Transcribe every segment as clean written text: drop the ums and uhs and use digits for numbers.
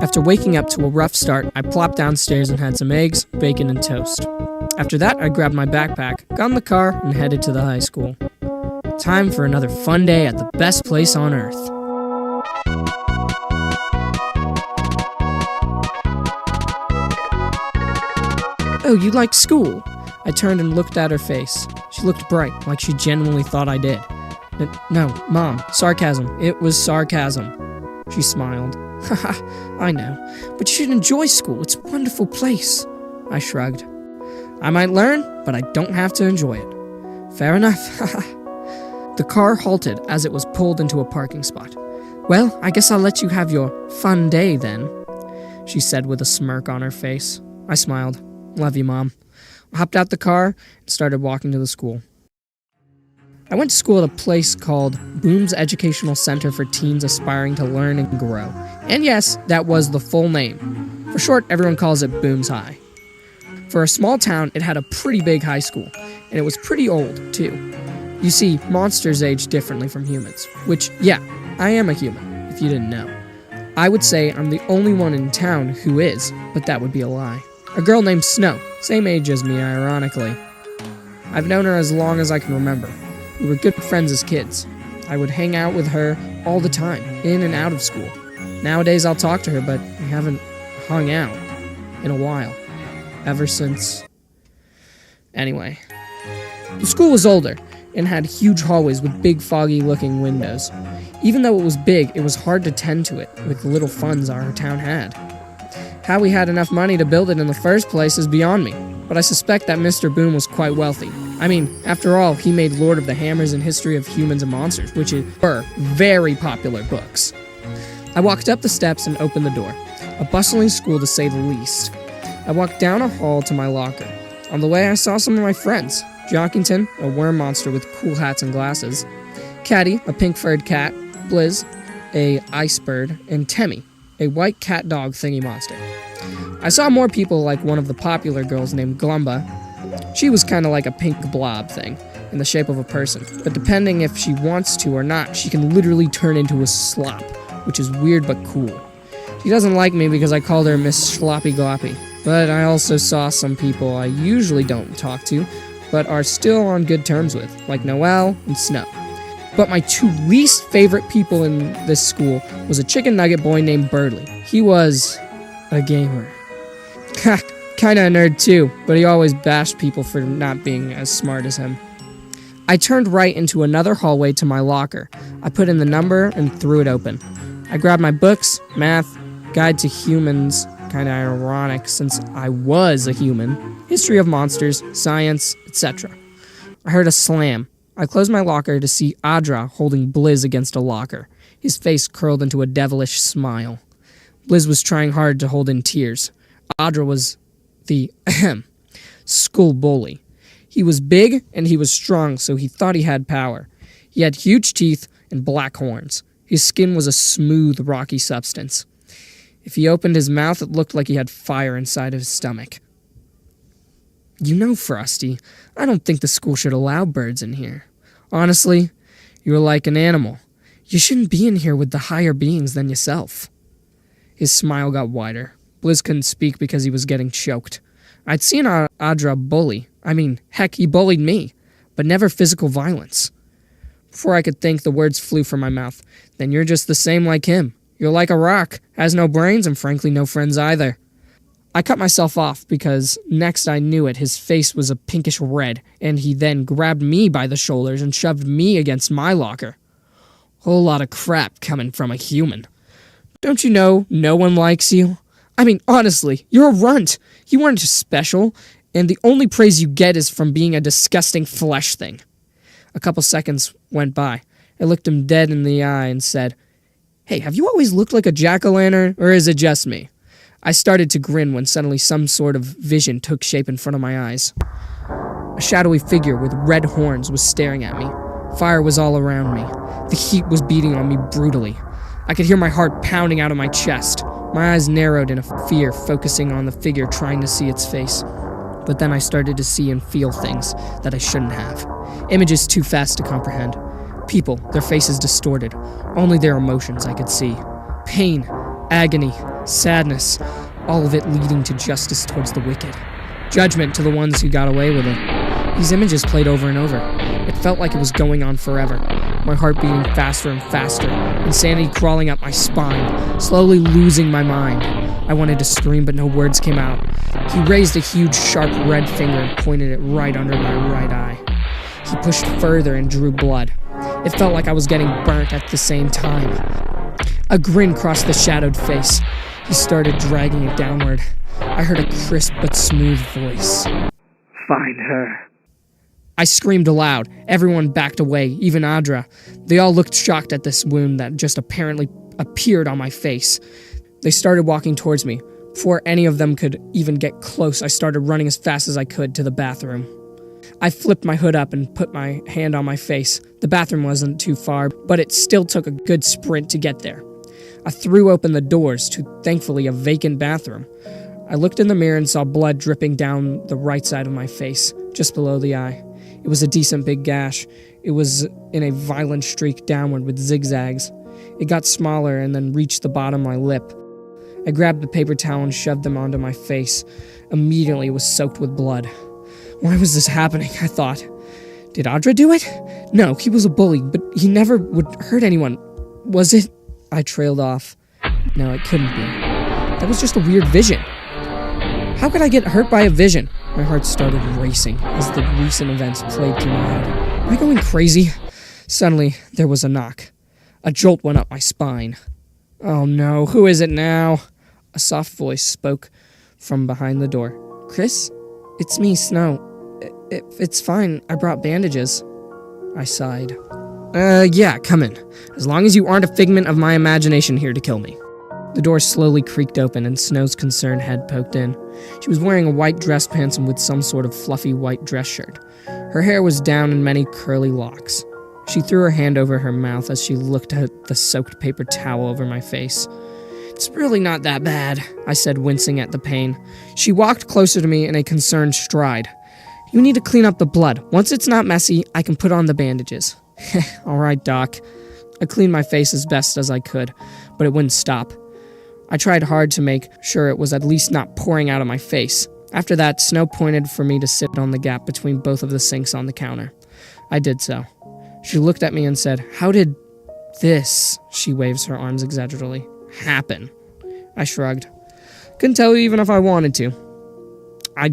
After waking up to a rough start, I plopped downstairs and had some eggs, bacon, and toast. After that, I grabbed my backpack, got in the car, and headed to the high school. Time for another fun day at the best place on earth. Oh, you like school? I turned and looked at her face. She looked bright, like she genuinely thought I did. No, Mom, sarcasm. It was sarcasm. She smiled. Haha, I know. But you should enjoy school. It's a wonderful place. I shrugged. I might learn, but I don't have to enjoy it. Fair enough. The car halted as it was pulled into a parking spot. Well, I guess I'll let you have your fun day then, she said with a smirk on her face. I smiled. Love you, Mom. I hopped out the car and started walking to the school. I went to school at a place called Boone's Educational Center for Teens Aspiring to Learn and Grow. And yes, that was the full name. For short, everyone calls it Boone's High. For a small town, it had a pretty big high school, and it was pretty old, too. You see, monsters age differently from humans, which, yeah, I am a human, if you didn't know. I would say I'm the only one in town who is, but that would be a lie. A girl named Snow, same age as me, ironically. I've known her as long as I can remember. We were good friends as kids. I would hang out with her all the time, in and out of school. Nowadays I'll talk to her, but we haven't hung out in a while. Ever since... Anyway. The school was older, and had huge hallways with big foggy-looking windows. Even though it was big, it was hard to tend to it, with the little funds our town had. How we had enough money to build it in the first place is beyond me, but I suspect that Mr. Boone was quite wealthy. I mean, after all, he made Lord of the Hammers and History of Humans and Monsters, which were very popular books. I walked up the steps and opened the door. A bustling school, to say the least. I walked down a hall to my locker. On the way, I saw some of my friends. Jockington, a worm monster with cool hats and glasses. Caddy, a pink-furred cat. Blizz, a ice bird. And Temmie, a white cat-dog thingy monster. I saw more people like one of the popular girls named Glumba. She was kind of like a pink blob thing, in the shape of a person. But depending if she wants to or not, she can literally turn into a slop, which is weird but cool. She doesn't like me because I called her Miss Sloppy Gloppy. But I also saw some people I usually don't talk to, but are still on good terms with, like Noelle and Snow. But my two least favorite people in this school was a chicken nugget boy named Birdley. He was a gamer. Ha, kinda a nerd too, but he always bashed people for not being as smart as him. I turned right into another hallway to my locker. I put in the number and threw it open. I grabbed my books, math, guide to humans, kinda ironic since I was a human, history of monsters, science, etc. I heard a slam. I closed my locker to see Audra holding Blizz against a locker, his face curled into a devilish smile. Blizz was trying hard to hold in tears. Audra was the school bully. He was big and he was strong, so he thought he had power. He had huge teeth and black horns. His skin was a smooth, rocky substance. If he opened his mouth, it looked like he had fire inside of his stomach. You know, Frosty, I don't think the school should allow birds in here. Honestly, you're like an animal. You shouldn't be in here with the higher beings than yourself. His smile got wider. Blizz couldn't speak because he was getting choked. I'd seen Audra bully. I mean, heck, he bullied me, but never physical violence. Before I could think, the words flew from my mouth. Then you're just the same like him. You're like a rock, has no brains, and frankly no friends either. I cut myself off because next I knew it, his face was a pinkish red, and he then grabbed me by the shoulders and shoved me against my locker. Whole lot of crap coming from a human. Don't you know no one likes you? I mean, honestly, you're a runt. You aren't special, and the only praise you get is from being a disgusting flesh thing. A couple seconds went by. I looked him dead in the eye and said, Hey, have you always looked like a jack-o'-lantern, or is it just me? I started to grin when suddenly some sort of vision took shape in front of my eyes. A shadowy figure with red horns was staring at me. Fire was all around me. The heat was beating on me brutally. I could hear my heart pounding out of my chest. My eyes narrowed in a fear, focusing on the figure, trying to see its face. But then I started to see and feel things that I shouldn't have. Images too fast to comprehend. People, their faces distorted. Only their emotions I could see. Pain, agony, sadness, all of it leading to justice towards the wicked. Judgment to the ones who got away with it. These images played over and over. It felt like it was going on forever. My heart beating faster and faster, insanity crawling up my spine, slowly losing my mind. I wanted to scream, but no words came out. He raised a huge, sharp red finger and pointed it right under my right eye. He pushed further and drew blood. It felt like I was getting burnt at the same time. A grin crossed the shadowed face. He started dragging it downward. I heard a crisp but smooth voice. Find her. I screamed aloud. Everyone backed away, even Audra. They all looked shocked at this wound that just apparently appeared on my face. They started walking towards me. Before any of them could even get close, I started running as fast as I could to the bathroom. I flipped my hood up and put my hand on my face. The bathroom wasn't too far, but it still took a good sprint to get there. I threw open the doors to, thankfully, a vacant bathroom. I looked in the mirror and saw blood dripping down the right side of my face, just below the eye. It was a decent big gash. It was in a violent streak downward with zigzags. It got smaller and then reached the bottom of my lip. I grabbed the paper towel and shoved them onto my face. Immediately, it was soaked with blood. Why was this happening? I thought. Did Audra do it? No, he was a bully, but he never would hurt anyone. Was it? I trailed off. No, it couldn't be. That was just a weird vision. How could I get hurt by a vision? My heart started racing as the recent events played through my head. Am I going crazy? Suddenly, there was a knock. A jolt went up my spine. Oh no, who is it now? A soft voice spoke from behind the door. Chris? It's me, Snow. It's fine. I brought bandages. I sighed. Yeah, come in. As long as you aren't a figment of my imagination here to kill me. The door slowly creaked open and Snow's concerned head poked in. She was wearing a white dress pants and with some sort of fluffy white dress shirt. Her hair was down in many curly locks. She threw her hand over her mouth as she looked at the soaked paper towel over my face. It's really not that bad, I said, wincing at the pain. She walked closer to me in a concerned stride. You need to clean up the blood. Once it's not messy, I can put on the bandages. All right, Doc. I cleaned my face as best as I could, but it wouldn't stop. I tried hard to make sure it was at least not pouring out of my face. After that, Snow pointed for me to sit on the gap between both of the sinks on the counter. I did so. She looked at me and said, How did this, she waves her arms exaggeratedly, happen? I shrugged. Couldn't tell you even if I wanted to. I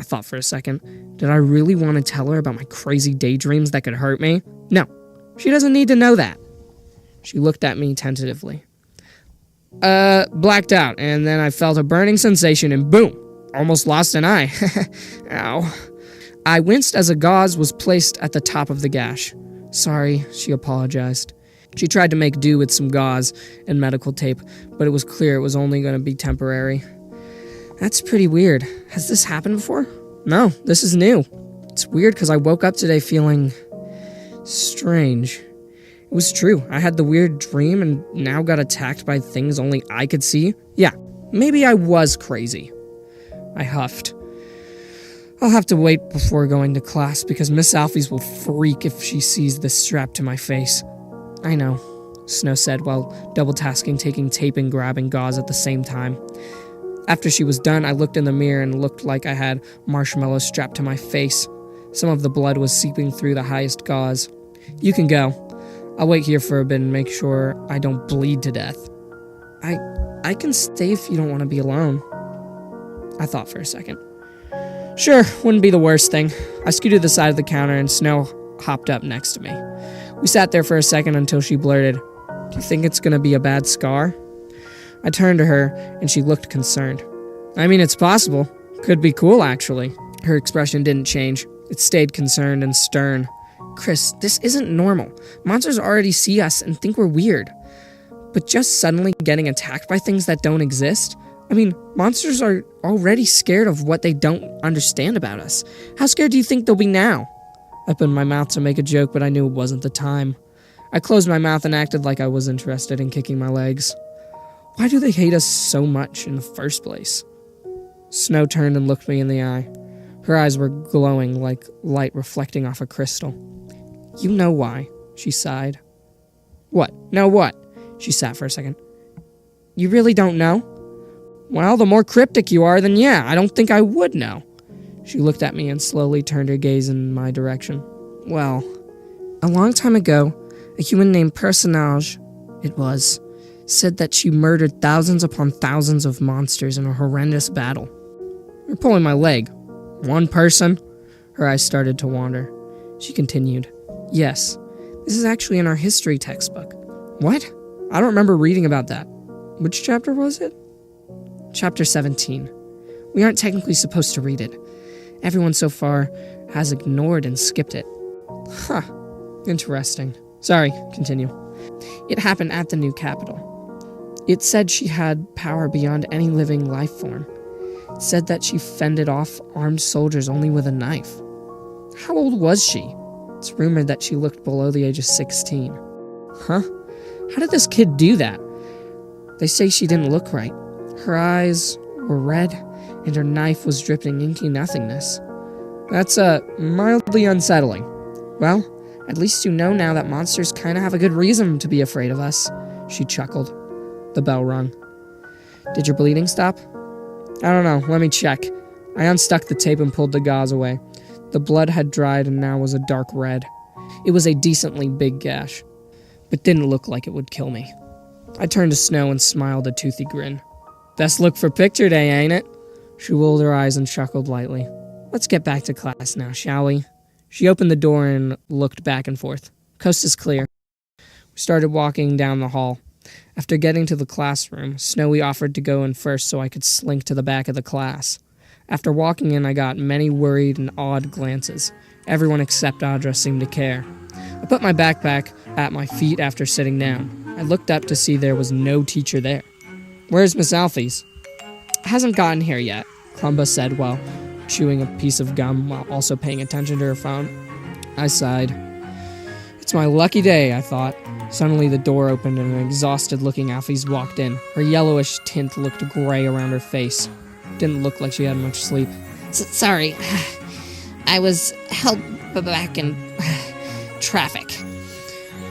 thought for a second, did I really want to tell her about my crazy daydreams that could hurt me? No, she doesn't need to know that. She looked at me tentatively. Blacked out, and then I felt a burning sensation and boom, almost lost an eye. Ow. I winced as a gauze was placed at the top of the gash. Sorry, she apologized. She tried to make do with some gauze and medical tape, but it was clear it was only going to be temporary. That's pretty weird. Has this happened before? No, this is new. It's weird because I woke up today feeling strange. It was true. I had the weird dream and now got attacked by things only I could see. Yeah, maybe I was crazy. I huffed. I'll have to wait before going to class because Miss Alphys will freak if she sees this strapped to my face. I know, Snow said while double-tasking taking tape and grabbing gauze at the same time. After she was done, I looked in the mirror and looked like I had marshmallows strapped to my face. Some of the blood was seeping through the highest gauze. You can go. I'll wait here for a bit and make sure I don't bleed to death. I can stay if you don't want to be alone. I thought for a second. Sure, wouldn't be the worst thing. I scooted to the side of the counter and Snow hopped up next to me. We sat there for a second until she blurted, Do you think it's gonna be a bad scar? I turned to her and she looked concerned. I mean, it's possible. Could be cool, actually. Her expression didn't change. It stayed concerned and stern. Chris, this isn't normal. Monsters already see us and think we're weird. But just suddenly getting attacked by things that don't exist? I mean, monsters are already scared of what they don't understand about us. How scared do you think they'll be now? I opened my mouth to make a joke, but I knew it wasn't the time. I closed my mouth and acted like I was interested in kicking my legs. Why do they hate us so much in the first place? Snow turned and looked me in the eye. Her eyes were glowing like light reflecting off a crystal. You know why, she sighed. What? Know what? She sat for a second. You really don't know? Well, the more cryptic you are, then yeah, I don't think I would know. She looked at me and slowly turned her gaze in my direction. Well, a long time ago, a human named Personage, it was, said that she murdered thousands upon thousands of monsters in a horrendous battle. You're pulling my leg. One person? Her eyes started to wander. She continued, Yes, this is actually in our history textbook. What? I don't remember reading about that. Which chapter was it? Chapter 17. We aren't technically supposed to read it. Everyone so far has ignored and skipped it. Huh. Interesting. Sorry, continue. It happened at the new capital. It said she had power beyond any living life form. It said that she fended off armed soldiers only with a knife. How old was she? It's rumored that she looked below the age of 16. Huh? How did this kid do that? They say she didn't look right. Her eyes were red, and her knife was dripping inky nothingness. That's, mildly unsettling. Well, at least you know now that monsters kinda have a good reason to be afraid of us. She chuckled. The bell rung. Did your bleeding stop? I don't know, let me check. I unstuck the tape and pulled the gauze away. The blood had dried and now was a dark red. It was a decently big gash, but didn't look like it would kill me. I turned to Snow and smiled a toothy grin. Best look for picture day, ain't it? She rolled her eyes and chuckled lightly. Let's get back to class now, shall we? She opened the door and looked back and forth. Coast is clear. We started walking down the hall. After getting to the classroom, Snowy offered to go in first so I could slink to the back of the class. After walking in, I got many worried and awed glances. Everyone except Audra seemed to care. I put my backpack at my feet after sitting down. I looked up to see there was no teacher there. Where's Miss Alphys? Hasn't gotten here yet, Clumba said while chewing a piece of gum while also paying attention to her phone. I sighed. It's my lucky day, I thought. Suddenly the door opened and an exhausted-looking Alphys walked in. Her yellowish tint looked gray around her face. Didn't look like she had much sleep. Sorry. I was held back in traffic.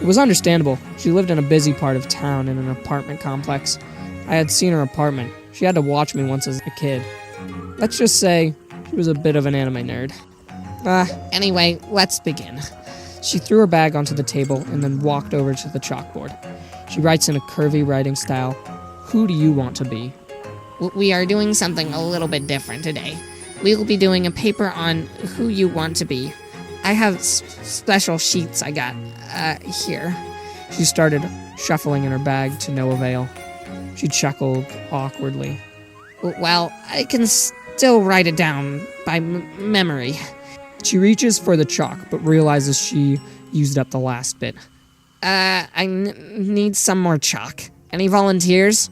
It was understandable. She lived in a busy part of town in an apartment complex. I had seen her apartment. She had to watch me once as a kid. Let's just say she was a bit of an anime nerd. Anyway, let's begin. She threw her bag onto the table and then walked over to the chalkboard. She writes in a curvy writing style, Who do you want to be? We are doing something a little bit different today. We will be doing a paper on who you want to be. I have special sheets I got, here. She started shuffling in her bag to no avail. She chuckled awkwardly. Well, I can still write it down by memory. She reaches for the chalk, but realizes she used up the last bit. I need some more chalk. Any volunteers?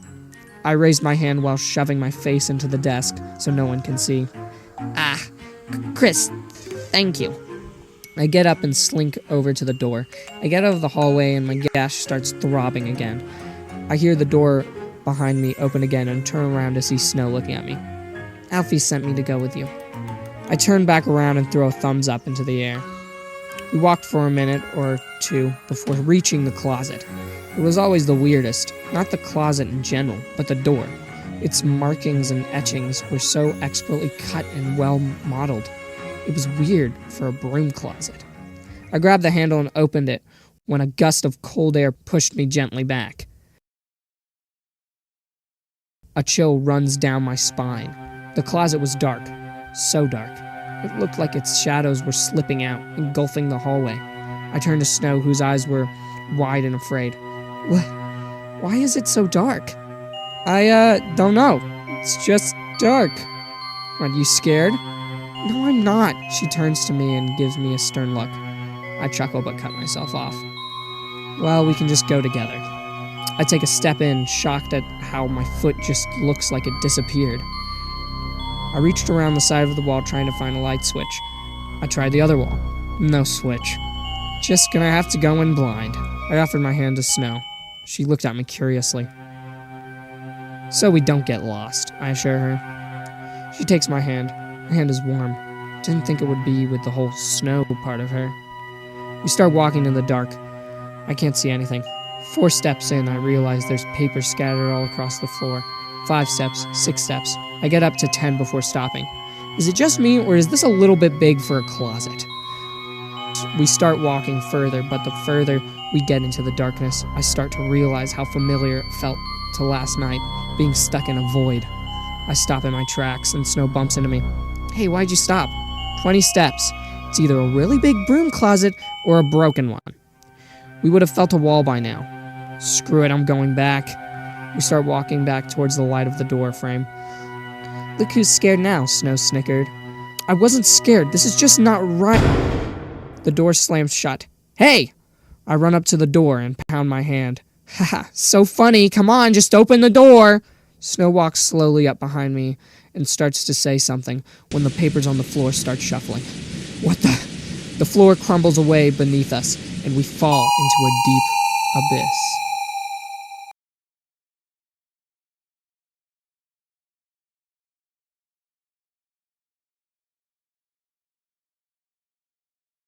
I raised my hand while shoving my face into the desk so no one can see. Chris, thank you. I get up and slink over to the door. I get out of the hallway and my gash starts throbbing again. I hear the door behind me open again and turn around to see Snow looking at me. Alfie sent me to go with you. I turn back around and throw a thumbs up into the air. We walked for a minute or two before reaching the closet. It was always the weirdest, not the closet in general, but the door. Its markings and etchings were so expertly cut and well modeled. It was weird for a broom closet. I grabbed the handle and opened it when a gust of cold air pushed me gently back. A chill runs down my spine. The closet was dark, so dark. It looked like its shadows were slipping out, engulfing the hallway. I turned to Snow, whose eyes were wide and afraid. Why is it so dark? I don't know. It's just dark. Are you scared? No, I'm not. She turns to me and gives me a stern look. I chuckle but cut myself off. Well, we can just go together. I take a step in, shocked at how my foot just looks like it disappeared. I reached around the side of the wall trying to find a light switch. I tried the other wall. No switch. Just gonna have to go in blind. I offered my hand to Snow. She looked at me curiously. So we don't get lost, I assure her. She takes my hand. My hand is warm. Didn't think it would be with the whole snow part of her. We start walking in the dark. I can't see anything. 4 steps in, I realize there's paper scattered all across the floor. 5 steps, 6 steps. I get up to 10 before stopping. Is it just me, or is this a little bit big for a closet? We start walking further, but the further we get into the darkness, I start to realize how familiar it felt to last night, being stuck in a void. I stop in my tracks, and Snow bumps into me. Hey, why'd you stop? 20 steps. It's either a really big broom closet or a broken one. We would have felt a wall by now. Screw it, I'm going back. We start walking back towards the light of the door frame. Look who's scared now, Snow snickered. I wasn't scared, this is just not right. The door slams shut. Hey! I run up to the door and pound my hand. Haha, so funny, come on, just open the door! Snow walks slowly up behind me and starts to say something when the papers on the floor start shuffling. What the? The floor crumbles away beneath us, and we fall into a deep abyss.